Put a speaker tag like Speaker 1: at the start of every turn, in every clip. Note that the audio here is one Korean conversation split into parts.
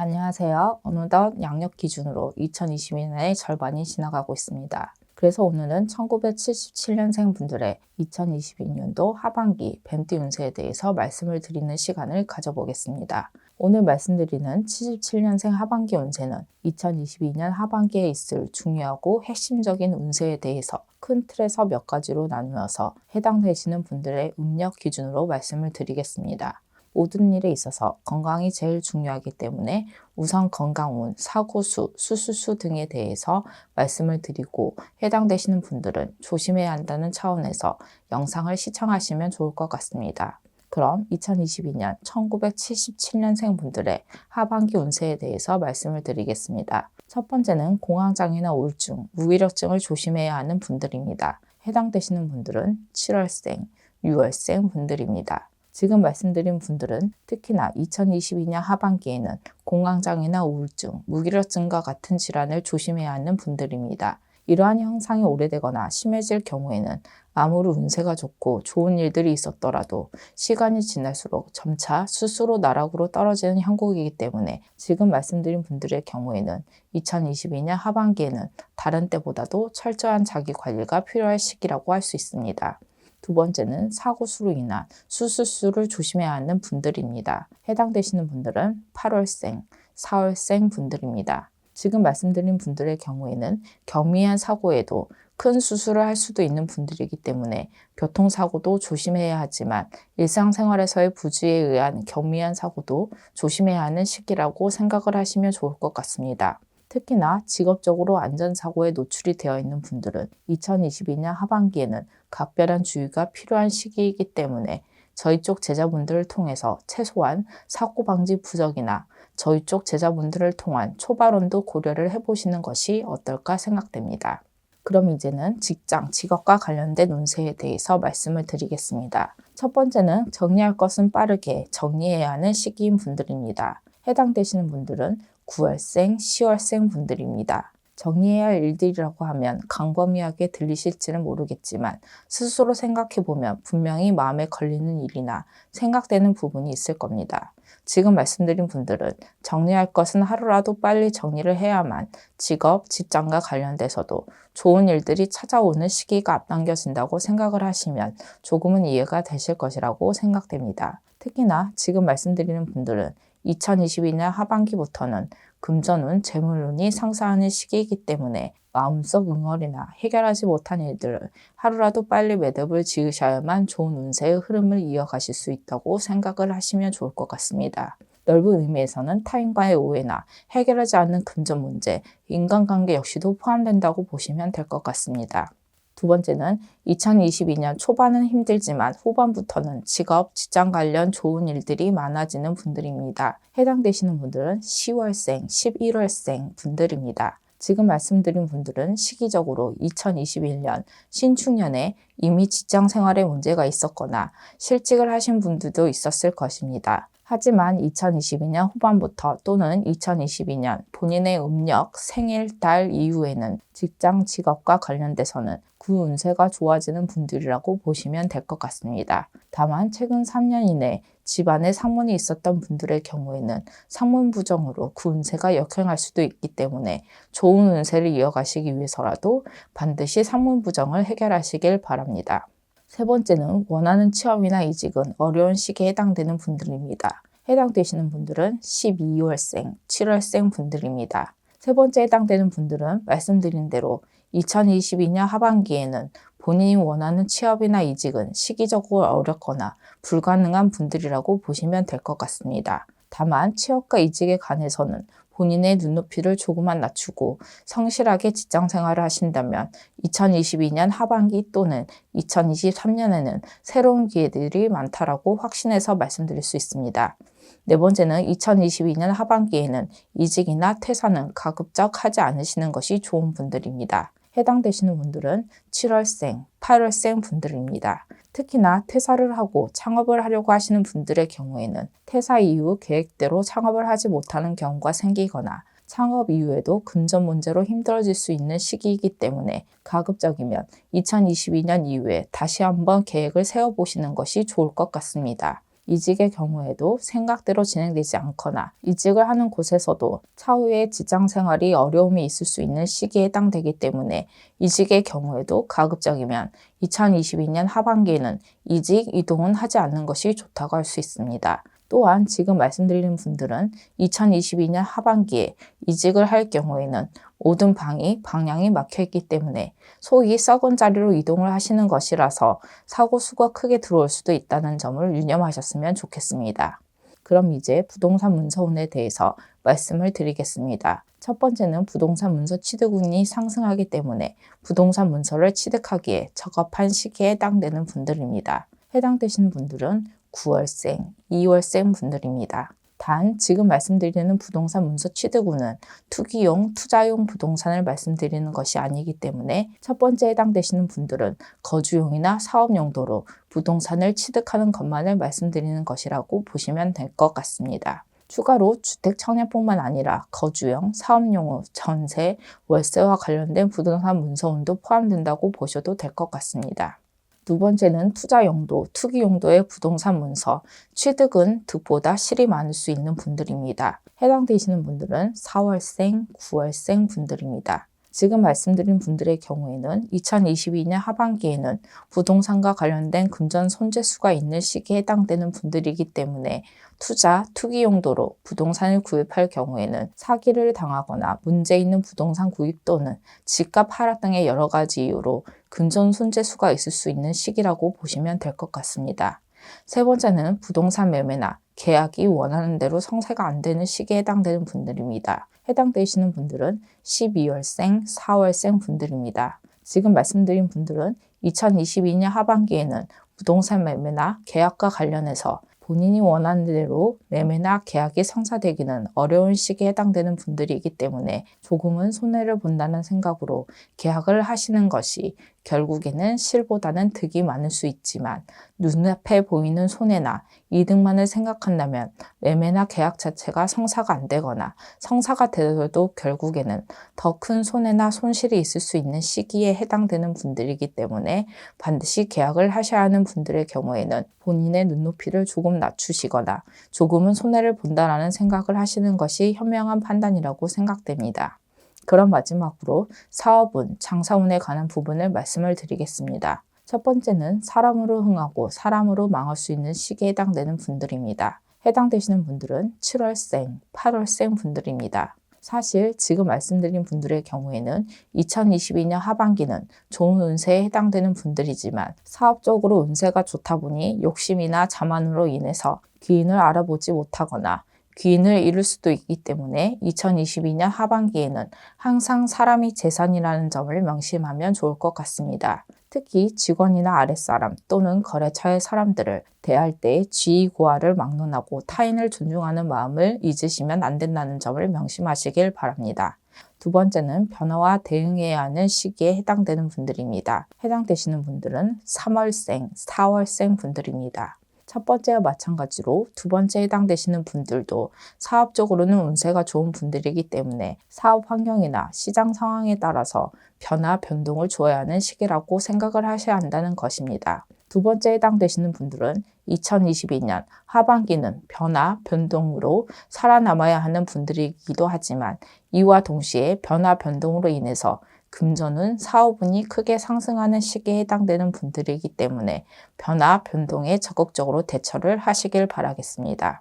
Speaker 1: 안녕하세요. 어느덧 양력 기준으로 2022년의 절반이 지나가고 있습니다. 그래서 오늘은 1977년생 분들의 2022년도 하반기 뱀띠 운세에 대해서 말씀을 드리는 시간을 가져보겠습니다. 오늘 말씀드리는 77년생 하반기 운세는 2022년 하반기에 있을 중요하고 핵심적인 운세에 대해서 큰 틀에서 몇 가지로 나누어서 해당되시는 분들의 음력 기준으로 말씀을 드리겠습니다. 모든 일에 있어서 건강이 제일 중요하기 때문에 우선 건강운, 사고수, 수술수 등에 대해서 말씀을 드리고 해당되시는 분들은 조심해야 한다는 차원에서 영상을 시청하시면 좋을 것 같습니다. 그럼 2022년 1977년생 분들의 하반기 운세에 대해서 말씀을 드리겠습니다. 첫 번째는 공황장애나 우울증, 무기력증을 조심해야 하는 분들입니다. 해당되시는 분들은 7월생, 6월생 분들입니다. 지금 말씀드린 분들은 특히나 2022년 하반기에는 공황장애나 우울증, 무기력증과 같은 질환을 조심해야 하는 분들입니다. 이러한 형상이 오래되거나 심해질 경우에는 아무리 운세가 좋고 좋은 일들이 있었더라도 시간이 지날수록 점차 스스로 나락으로 떨어지는 형국이기 때문에 지금 말씀드린 분들의 경우에는 2022년 하반기에는 다른 때보다도 철저한 자기 관리가 필요할 시기라고 할 수 있습니다. 두 번째는 사고수로 인한 수술수를 조심해야 하는 분들입니다. 해당되시는 분들은 8월생, 4월생 분들입니다. 지금 말씀드린 분들의 경우에는 경미한 사고에도 큰 수술을 할 수도 있는 분들이기 때문에 교통사고도 조심해야 하지만 일상생활에서의 부주의에 의한 경미한 사고도 조심해야 하는 시기라고 생각을 하시면 좋을 것 같습니다. 특히나 직업적으로 안전사고에 노출이 되어 있는 분들은 2022년 하반기에는 각별한 주의가 필요한 시기이기 때문에 저희 쪽 제자분들을 통해서 최소한 사고 방지 부적이나 저희 쪽 제자분들을 통한 초발원도 고려를 해보시는 것이 어떨까 생각됩니다. 그럼 이제는 직장, 직업과 관련된 운세에 대해서 말씀을 드리겠습니다. 첫 번째는 정리할 것은 빠르게 정리해야 하는 시기인 분들입니다. 해당되시는 분들은 9월생, 10월생 분들입니다. 정리해야 할 일들이라고 하면 광범위하게 들리실지는 모르겠지만 스스로 생각해보면 분명히 마음에 걸리는 일이나 생각되는 부분이 있을 겁니다. 지금 말씀드린 분들은 정리할 것은 하루라도 빨리 정리를 해야만 직업, 직장과 관련돼서도 좋은 일들이 찾아오는 시기가 앞당겨진다고 생각을 하시면 조금은 이해가 되실 것이라고 생각됩니다. 특히나 지금 말씀드리는 분들은 2022년 하반기부터는 금전운, 재물운이 상승하는 시기이기 때문에 마음속 응어리나 해결하지 못한 일들을 하루라도 빨리 매듭을 지으셔야만 좋은 운세의 흐름을 이어가실 수 있다고 생각을 하시면 좋을 것 같습니다. 넓은 의미에서는 타인과의 오해나 해결하지 않는 금전 문제, 인간관계 역시도 포함된다고 보시면 될 것 같습니다. 두 번째는 2022년 초반은 힘들지만 후반부터는 직업, 직장 관련 좋은 일들이 많아지는 분들입니다. 해당되시는 분들은 10월생, 11월생 분들입니다. 지금 말씀드린 분들은 시기적으로 2021년 신축년에 이미 직장 생활에 문제가 있었거나 실직을 하신 분들도 있었을 것입니다. 하지만 2022년 후반부터 또는 2022년 본인의 음력, 생일, 달 이후에는 직장, 직업과 관련돼서는 그 운세가 좋아지는 분들이라고 보시면 될 것 같습니다. 다만 최근 3년 이내 집안에 상문이 있었던 분들의 경우에는 상문 부정으로 그 운세가 역행할 수도 있기 때문에 좋은 운세를 이어가시기 위해서라도 반드시 상문 부정을 해결하시길 바랍니다. 세 번째는 원하는 취업이나 이직은 어려운 시기에 해당되는 분들입니다. 해당되시는 분들은 12월생, 7월생 분들입니다. 세 번째 해당되는 분들은 말씀드린 대로 2022년 하반기에는 본인이 원하는 취업이나 이직은 시기적으로 어렵거나 불가능한 분들이라고 보시면 될 것 같습니다. 다만 취업과 이직에 관해서는 본인의 눈높이를 조금만 낮추고 성실하게 직장 생활을 하신다면 2022년 하반기 또는 2023년에는 새로운 기회들이 많다라고 확신해서 말씀드릴 수 있습니다. 네 번째는 2022년 하반기에는 이직이나 퇴사는 가급적 하지 않으시는 것이 좋은 분들입니다. 해당되시는 분들은 7월생, 8월생 분들입니다. 특히나 퇴사를 하고 창업을 하려고 하시는 분들의 경우에는 퇴사 이후 계획대로 창업을 하지 못하는 경우가 생기거나 창업 이후에도 금전 문제로 힘들어질 수 있는 시기이기 때문에 가급적이면 2022년 이후에 다시 한번 계획을 세워보시는 것이 좋을 것 같습니다. 이직의 경우에도 생각대로 진행되지 않거나 이직을 하는 곳에서도 차후에 직장 생활이 어려움이 있을 수 있는 시기에 해당되기 때문에 이직의 경우에도 가급적이면 2022년 하반기에는 이직, 이동은 하지 않는 것이 좋다고 할 수 있습니다. 또한 지금 말씀드리는 분들은 2022년 하반기에 이직을 할 경우에는 모든 방향이 막혀있기 때문에 소위 썩은 자리로 이동을 하시는 것이라서 사고 수가 크게 들어올 수도 있다는 점을 유념하셨으면 좋겠습니다. 그럼 이제 부동산 문서운에 대해서 말씀을 드리겠습니다. 첫 번째는 부동산 문서 취득운이 상승하기 때문에 부동산 문서를 취득하기에 적합한 시기에 해당되는 분들입니다. 해당되시는 분들은 9월생, 2월생 분들입니다. 단 지금 말씀드리는 부동산 문서 취득운은 투기용, 투자용 부동산을 말씀드리는 것이 아니기 때문에 첫 번째 해당되시는 분들은 거주용이나 사업 용도로 부동산을 취득하는 것만을 말씀드리는 것이라고 보시면 될 것 같습니다. 추가로 주택 청약뿐만 아니라 거주용, 사업용, 전세, 월세와 관련된 부동산 문서운도 포함된다고 보셔도 될 것 같습니다. 두 번째는 투자 용도, 투기 용도의 부동산 문서, 취득은 득보다 실이 많을 수 있는 분들입니다. 해당되시는 분들은 4월생, 9월생 분들입니다. 지금 말씀드린 분들의 경우에는 2022년 하반기에는 부동산과 관련된 금전 손재수가 있는 시기에 해당되는 분들이기 때문에 투자, 투기 용도로 부동산을 구입할 경우에는 사기를 당하거나 문제 있는 부동산 구입 또는 집값 하락 등의 여러 가지 이유로 금전 손재수가 있을 수 있는 시기라고 보시면 될 것 같습니다. 세 번째는 부동산 매매나 계약이 원하는 대로 성사가 안 되는 시기에 해당되는 분들입니다. 해당되시는 분들은 12월생, 4월생 분들입니다. 지금 말씀드린 분들은 2022년 하반기에는 부동산 매매나 계약과 관련해서 본인이 원하는 대로 매매나 계약이 성사되기는 어려운 시기에 해당되는 분들이기 때문에 조금은 손해를 본다는 생각으로 계약을 하시는 것이 결국에는 실보다는 득이 많을 수 있지만 눈앞에 보이는 손해나 이득만을 생각한다면 매매나 계약 자체가 성사가 안 되거나 성사가 되더라도 결국에는 더 큰 손해나 손실이 있을 수 있는 시기에 해당되는 분들이기 때문에 반드시 계약을 하셔야 하는 분들의 경우에는 본인의 눈높이를 조금 낮추시거나 조금은 손해를 본다라는 생각을 하시는 것이 현명한 판단이라고 생각됩니다. 그럼 마지막으로 사업운, 장사운에 관한 부분을 말씀을 드리겠습니다. 첫 번째는 사람으로 흥하고 사람으로 망할 수 있는 시기에 해당되는 분들입니다. 해당되시는 분들은 7월생, 8월생 분들입니다. 사실 지금 말씀드린 분들의 경우에는 2022년 하반기는 좋은 운세에 해당되는 분들이지만 사업적으로 운세가 좋다 보니 욕심이나 자만으로 인해서 귀인을 알아보지 못하거나 귀인을 잃을 수도 있기 때문에 2022년 하반기에는 항상 사람이 재산이라는 점을 명심하면 좋을 것 같습니다. 특히 직원이나 아랫사람 또는 거래처의 사람들을 대할 때 지위고하를 막론하고 타인을 존중하는 마음을 잊으시면 안 된다는 점을 명심하시길 바랍니다. 두 번째는 변화와 대응해야 하는 시기에 해당되는 분들입니다. 해당되시는 분들은 3월생, 4월생 분들입니다. 첫 번째와 마찬가지로 두 번째 해당되시는 분들도 사업적으로는 운세가 좋은 분들이기 때문에 사업 환경이나 시장 상황에 따라서 변화, 변동을 줘야 하는 시기라고 생각을 하셔야 한다는 것입니다. 두 번째 해당되시는 분들은 2022년 하반기는 변화, 변동으로 살아남아야 하는 분들이기도 하지만 이와 동시에 변화, 변동으로 인해서 금전운, 사업운이 크게 상승하는 시기에 해당되는 분들이기 때문에 변화, 변동에 적극적으로 대처를 하시길 바라겠습니다.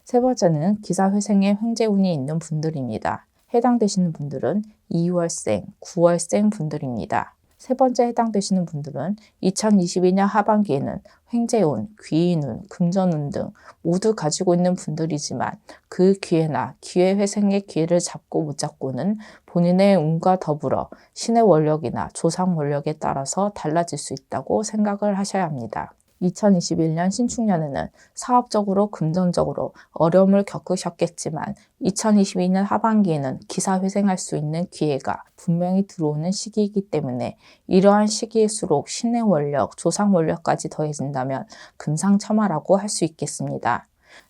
Speaker 1: 세 번째는 기사회생의 횡재운이 있는 분들입니다. 해당되시는 분들은 2월생, 9월생 분들입니다. 세 번째 해당되시는 분들은 2022년 하반기에는 횡재운, 귀인운, 금전운 등 모두 가지고 있는 분들이지만 그 기회나 기회회생의 기회를 잡고 못 잡고는 본인의 운과 더불어 신의 원력이나 조상 원력에 따라서 달라질 수 있다고 생각을 하셔야 합니다. 2021년 신축년에는 사업적으로 금전적으로 어려움을 겪으셨겠지만 2022년 하반기에는 기사회생할 수 있는 기회가 분명히 들어오는 시기이기 때문에 이러한 시기일수록 신의 원력, 조상 원력까지 더해진다면 금상첨화라고 할 수 있겠습니다.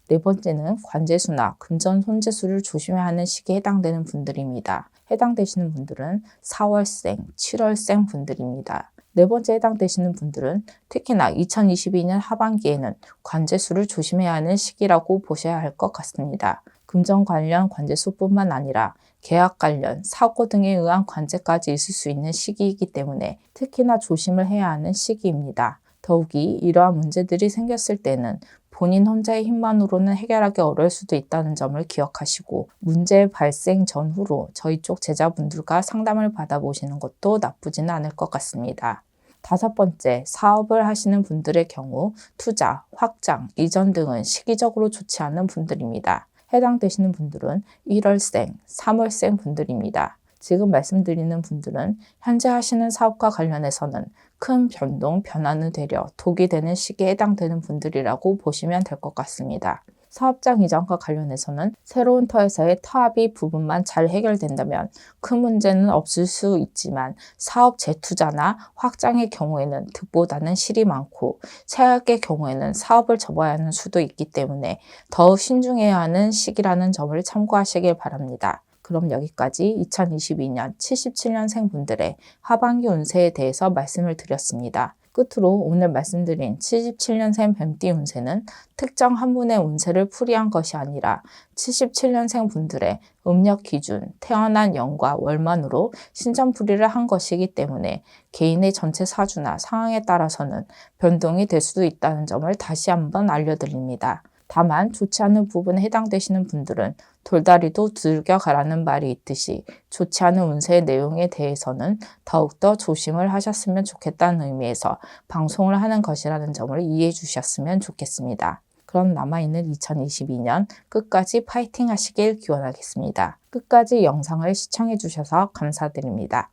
Speaker 1: 네 번째는 관재수나 금전 손재수를 조심해야 하는 시기에 해당되는 분들입니다. 해당되시는 분들은 4월생, 7월생 분들입니다. 네 번째 해당되시는 분들은 특히나 2022년 하반기에는 관제수를 조심해야 하는 시기라고 보셔야 할 것 같습니다. 금전 관련 관제수뿐만 아니라 계약 관련, 사고 등에 의한 관제까지 있을 수 있는 시기이기 때문에 특히나 조심을 해야 하는 시기입니다. 더욱이 이러한 문제들이 생겼을 때는 본인 혼자의 힘만으로는 해결하기 어려울 수도 있다는 점을 기억하시고 문제 발생 전후로 저희 쪽 제자분들과 상담을 받아보시는 것도 나쁘지는 않을 것 같습니다. 다섯 번째, 사업을 하시는 분들의 경우 투자, 확장, 이전 등은 시기적으로 좋지 않은 분들입니다. 해당되시는 분들은 1월생, 3월생 분들입니다. 지금 말씀드리는 분들은 현재 하시는 사업과 관련해서는 큰 변동, 변화는 되려 독이 되는 시기에 해당되는 분들이라고 보시면 될 것 같습니다. 사업장 이전과 관련해서는 새로운 터에서의 터합이 부분만 잘 해결된다면 큰 문제는 없을 수 있지만 사업 재투자나 확장의 경우에는 득보다는 실이 많고 최악의 경우에는 사업을 접어야 하는 수도 있기 때문에 더욱 신중해야 하는 시기라는 점을 참고하시길 바랍니다. 그럼 여기까지 2022년 77년생 분들의 하반기 운세에 대해서 말씀을 드렸습니다. 끝으로 오늘 말씀드린 77년생 뱀띠 운세는 특정 한 분의 운세를 풀이한 것이 아니라 77년생 분들의 음력 기준, 태어난 연과 월만으로 신점풀이를 한 것이기 때문에 개인의 전체 사주나 상황에 따라서는 변동이 될 수도 있다는 점을 다시 한번 알려드립니다. 다만 좋지 않은 부분에 해당되시는 분들은 돌다리도 두들겨 가라는 말이 있듯이 좋지 않은 운세의 내용에 대해서는 더욱더 조심을 하셨으면 좋겠다는 의미에서 방송을 하는 것이라는 점을 이해해 주셨으면 좋겠습니다. 그럼 남아있는 2022년 끝까지 파이팅 하시길 기원하겠습니다. 끝까지 영상을 시청해 주셔서 감사드립니다.